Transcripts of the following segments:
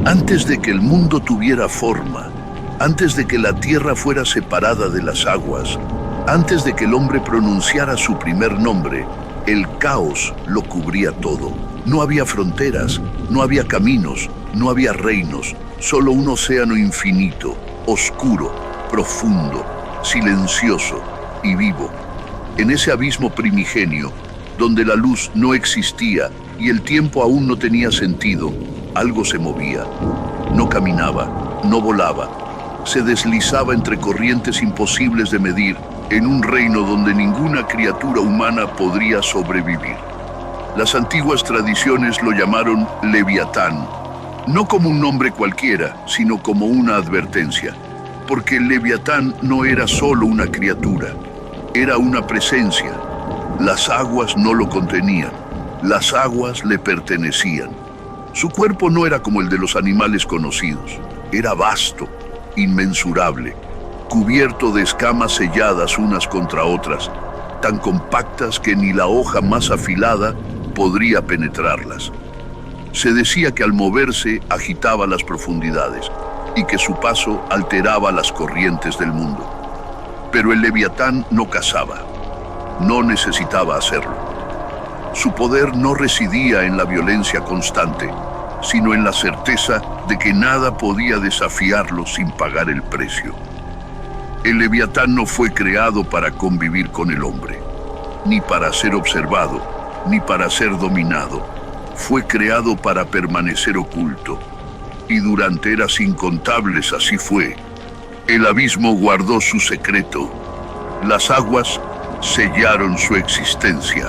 Antes de que el mundo tuviera forma, antes de que la tierra fuera separada de las aguas, antes de que el hombre pronunciara su primer nombre, el caos lo cubría todo. No había fronteras, no había caminos, no había reinos, solo un océano infinito, oscuro, profundo, silencioso y vivo. En ese abismo primigenio, donde la luz no existía y el tiempo aún no tenía sentido, algo se movía. No caminaba, no volaba, se deslizaba entre corrientes imposibles de medir, en un reino donde ninguna criatura humana podría sobrevivir. Las antiguas tradiciones lo llamaron Leviatán, no como un nombre cualquiera, sino como una advertencia, porque el Leviatán no era solo una criatura, era una presencia. Las aguas no lo contenían, las aguas le pertenecían. Su cuerpo no era como el de los animales conocidos, era vasto, inmensurable, cubierto de escamas selladas unas contra otras, tan compactas que ni la hoja más afilada podría penetrarlas. Se decía que al moverse agitaba las profundidades y que su paso alteraba las corrientes del mundo. Pero el Leviatán no cazaba, no necesitaba hacerlo. Su poder no residía en la violencia constante, sino en la certeza de que nada podía desafiarlo sin pagar el precio. El Leviatán no fue creado para convivir con el hombre, ni para ser observado, ni para ser dominado. Fue creado para permanecer oculto, y durante eras incontables así fue. El abismo guardó su secreto, las aguas sellaron su existencia,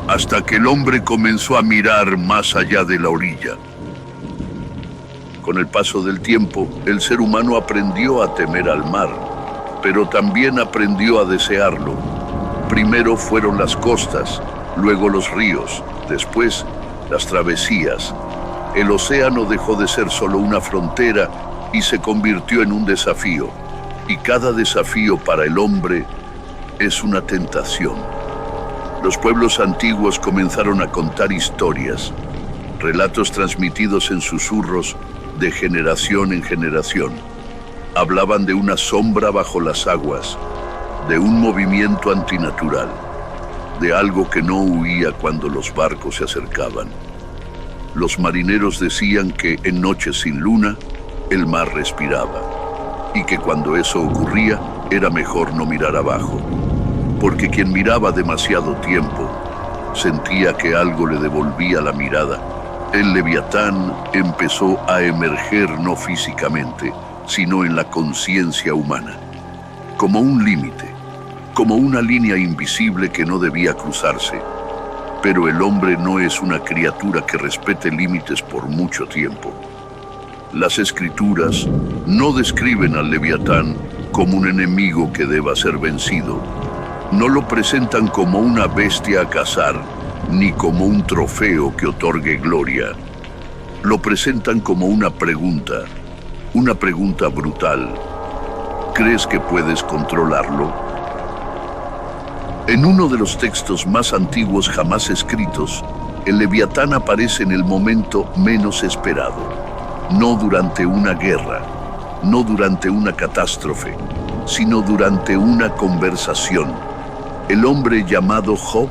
hasta que el hombre comenzó a mirar más allá de la orilla. Con el paso del tiempo, el ser humano aprendió a temer al mar, pero también aprendió a desearlo. Primero fueron las costas, luego los ríos, después las travesías. El océano dejó de ser solo una frontera y se convirtió en un desafío. Y cada desafío para el hombre es una tentación. Los pueblos antiguos comenzaron a contar historias, relatos transmitidos en susurros de generación en generación. Hablaban de una sombra bajo las aguas, de un movimiento antinatural, de algo que no huía cuando los barcos se acercaban. Los marineros decían que en noches sin luna, el mar respiraba, y que cuando eso ocurría, era mejor no mirar abajo, porque quien miraba demasiado tiempo sentía que algo le devolvía la mirada. El Leviatán empezó a emerger no físicamente, sino en la conciencia humana, como un límite, como una línea invisible que no debía cruzarse. Pero el hombre no es una criatura que respete límites por mucho tiempo. Las escrituras no describen al Leviatán como un enemigo que deba ser vencido. No lo presentan como una bestia a cazar, ni como un trofeo que otorgue gloria. Lo presentan como una pregunta brutal. ¿Crees que puedes controlarlo? En uno de los textos más antiguos jamás escritos, el Leviatán aparece en el momento menos esperado. No durante una guerra, no durante una catástrofe, sino durante una conversación. El hombre llamado Job,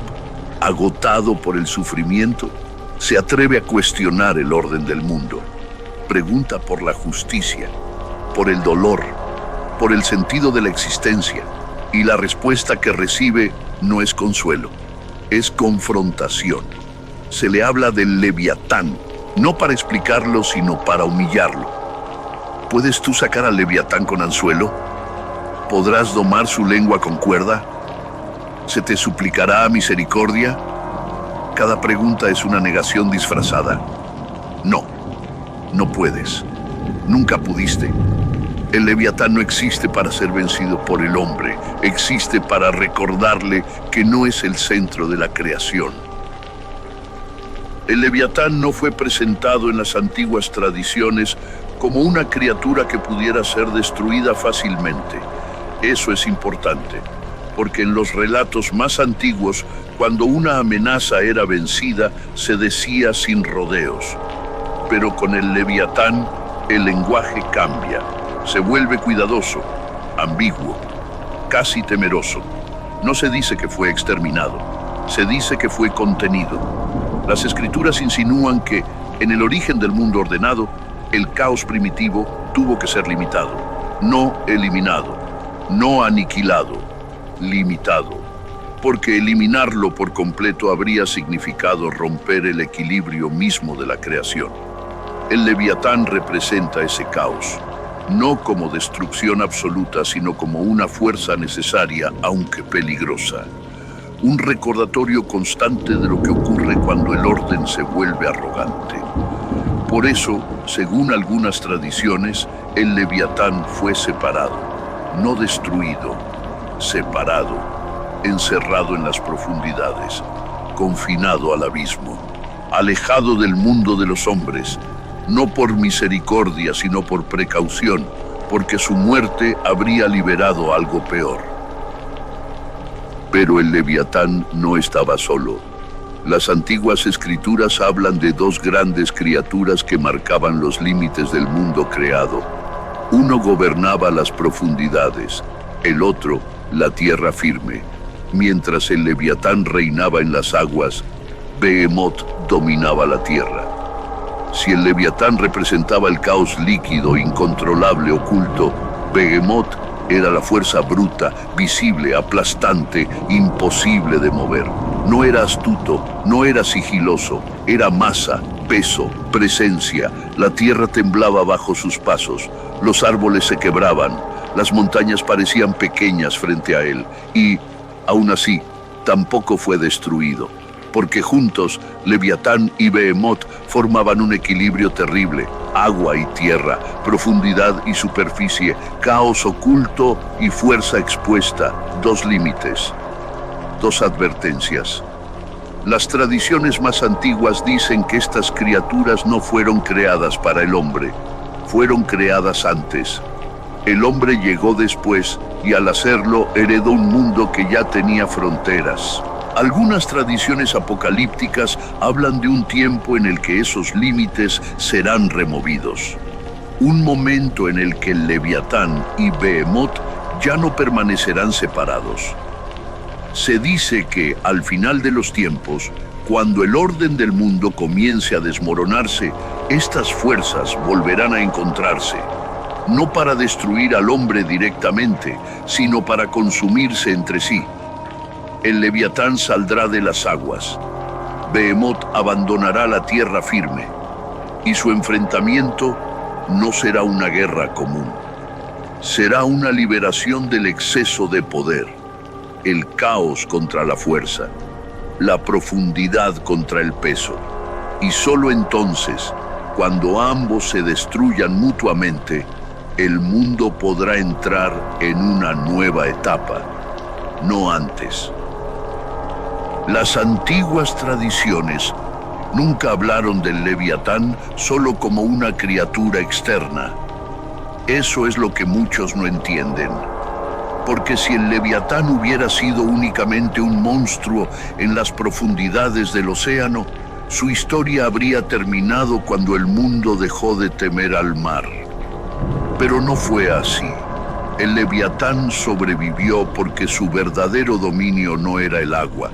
agotado por el sufrimiento, se atreve a cuestionar el orden del mundo. Pregunta por la justicia, por el dolor, por el sentido de la existencia, y la respuesta que recibe no es consuelo, es confrontación. Se le habla del Leviatán, no para explicarlo, sino para humillarlo. ¿Puedes tú sacar al Leviatán con anzuelo? ¿Podrás domar su lengua con cuerda? ¿Se te suplicará misericordia? Cada pregunta es una negación disfrazada. No, no puedes. Nunca pudiste. El Leviatán no existe para ser vencido por el hombre, existe para recordarle que no es el centro de la creación. El Leviatán no fue presentado en las antiguas tradiciones como una criatura que pudiera ser destruida fácilmente. Eso es importante, porque en los relatos más antiguos, cuando una amenaza era vencida, se decía sin rodeos. Pero con el Leviatán el lenguaje cambia, se vuelve cuidadoso, ambiguo, casi temeroso. No se dice que fue exterminado, se dice que fue contenido. Las escrituras insinúan que, en el origen del mundo ordenado, el caos primitivo tuvo que ser limitado, no eliminado, no aniquilado, limitado, porque eliminarlo por completo habría significado romper el equilibrio mismo de la creación. El Leviatán representa ese caos, no como destrucción absoluta, sino como una fuerza necesaria, aunque peligrosa. Un recordatorio constante de lo que ocurre cuando el orden se vuelve arrogante. Por eso, según algunas tradiciones, el Leviatán fue separado, no destruido, separado, encerrado en las profundidades, confinado al abismo, alejado del mundo de los hombres, no por misericordia, sino por precaución, porque su muerte habría liberado algo peor. Pero el Leviatán no estaba solo. Las antiguas escrituras hablan de dos grandes criaturas que marcaban los límites del mundo creado. Uno gobernaba las profundidades, el otro la tierra firme. Mientras el Leviatán reinaba en las aguas, Behemoth dominaba la tierra. Si el Leviatán representaba el caos líquido, incontrolable, oculto, Behemoth era la fuerza bruta, visible, aplastante, imposible de mover. No era astuto, no era sigiloso, era masa, peso, presencia. La tierra temblaba bajo sus pasos, los árboles se quebraban, las montañas parecían pequeñas frente a él y, aún así, tampoco fue destruido, porque juntos Leviatán y Behemoth formaban un equilibrio terrible, agua y tierra, profundidad y superficie, caos oculto y fuerza expuesta, dos límites, dos advertencias. Las tradiciones más antiguas dicen que estas criaturas no fueron creadas para el hombre, fueron creadas antes. El hombre llegó después y al hacerlo heredó un mundo que ya tenía fronteras. Algunas tradiciones apocalípticas hablan de un tiempo en el que esos límites serán removidos. Un momento en el que el Leviatán y Behemoth ya no permanecerán separados. Se dice que, al final de los tiempos, cuando el orden del mundo comience a desmoronarse, estas fuerzas volverán a encontrarse, no para destruir al hombre directamente, sino para consumirse entre sí. El Leviatán saldrá de las aguas, Behemoth abandonará la tierra firme, y su enfrentamiento no será una guerra común. Será una liberación del exceso de poder, el caos contra la fuerza, la profundidad contra el peso. Y solo entonces, cuando ambos se destruyan mutuamente, el mundo podrá entrar en una nueva etapa, no antes. Las antiguas tradiciones nunca hablaron del Leviatán solo como una criatura externa. Eso es lo que muchos no entienden. Porque si el Leviatán hubiera sido únicamente un monstruo en las profundidades del océano, su historia habría terminado cuando el mundo dejó de temer al mar. Pero no fue así. El Leviatán sobrevivió porque su verdadero dominio no era el agua,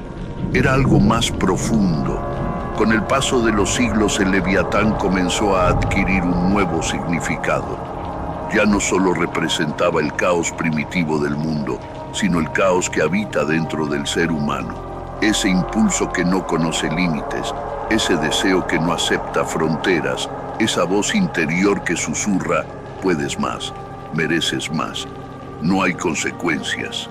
era algo más profundo. Con el paso de los siglos, el Leviatán comenzó a adquirir un nuevo significado. Ya no solo representaba el caos primitivo del mundo, sino el caos que habita dentro del ser humano. Ese impulso que no conoce límites, ese deseo que no acepta fronteras, esa voz interior que susurra: puedes más, mereces más, no hay consecuencias.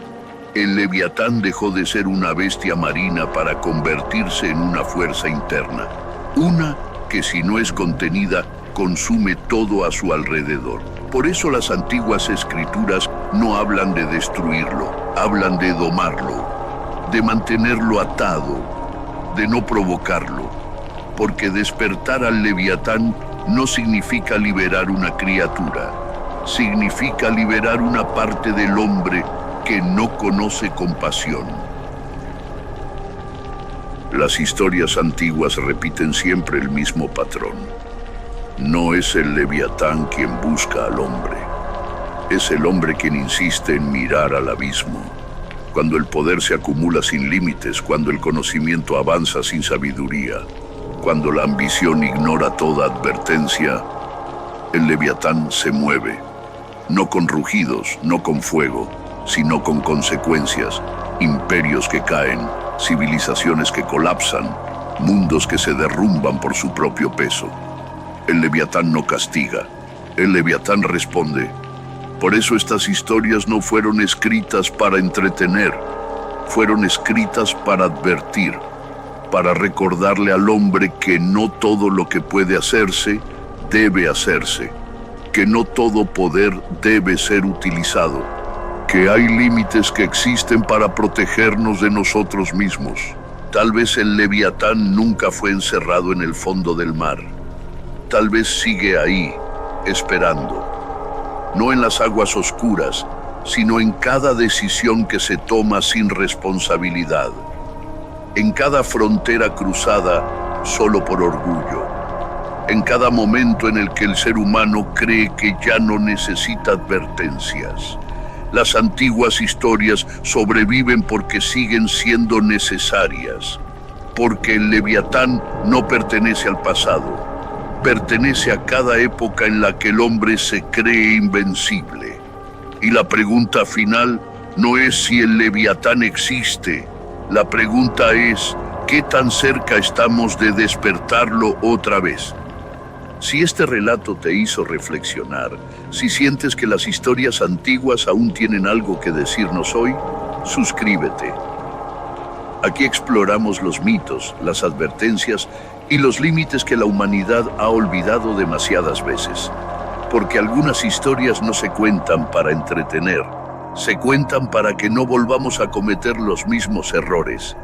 El Leviatán dejó de ser una bestia marina para convertirse en una fuerza interna, una que, si no es contenida, consume todo a su alrededor. Por eso las antiguas escrituras no hablan de destruirlo, hablan de domarlo, de mantenerlo atado, de no provocarlo, porque despertar al Leviatán no significa liberar una criatura, significa liberar una parte del hombre que no conoce compasión. Las historias antiguas repiten siempre el mismo patrón. No es el Leviatán quien busca al hombre. Es el hombre quien insiste en mirar al abismo. Cuando el poder se acumula sin límites, cuando el conocimiento avanza sin sabiduría, cuando la ambición ignora toda advertencia, el Leviatán se mueve, no con rugidos, no con fuego, sino con consecuencias, imperios que caen, civilizaciones que colapsan, mundos que se derrumban por su propio peso. El Leviatán no castiga, el Leviatán responde. Por eso estas historias no fueron escritas para entretener, fueron escritas para advertir, para recordarle al hombre que no todo lo que puede hacerse, debe hacerse, que no todo poder debe ser utilizado, que hay límites que existen para protegernos de nosotros mismos. Tal vez el Leviatán nunca fue encerrado en el fondo del mar. Tal vez sigue ahí, esperando. No en las aguas oscuras, sino en cada decisión que se toma sin responsabilidad. En cada frontera cruzada solo por orgullo. En cada momento en el que el ser humano cree que ya no necesita advertencias. Las antiguas historias sobreviven porque siguen siendo necesarias. Porque el Leviatán no pertenece al pasado. Pertenece a cada época en la que el hombre se cree invencible. Y la pregunta final no es si el Leviatán existe. La pregunta es, ¿qué tan cerca estamos de despertarlo otra vez? Si este relato te hizo reflexionar, si sientes que las historias antiguas aún tienen algo que decirnos hoy, suscríbete. Aquí exploramos los mitos, las advertencias y los límites que la humanidad ha olvidado demasiadas veces. Porque algunas historias no se cuentan para entretener, se cuentan para que no volvamos a cometer los mismos errores.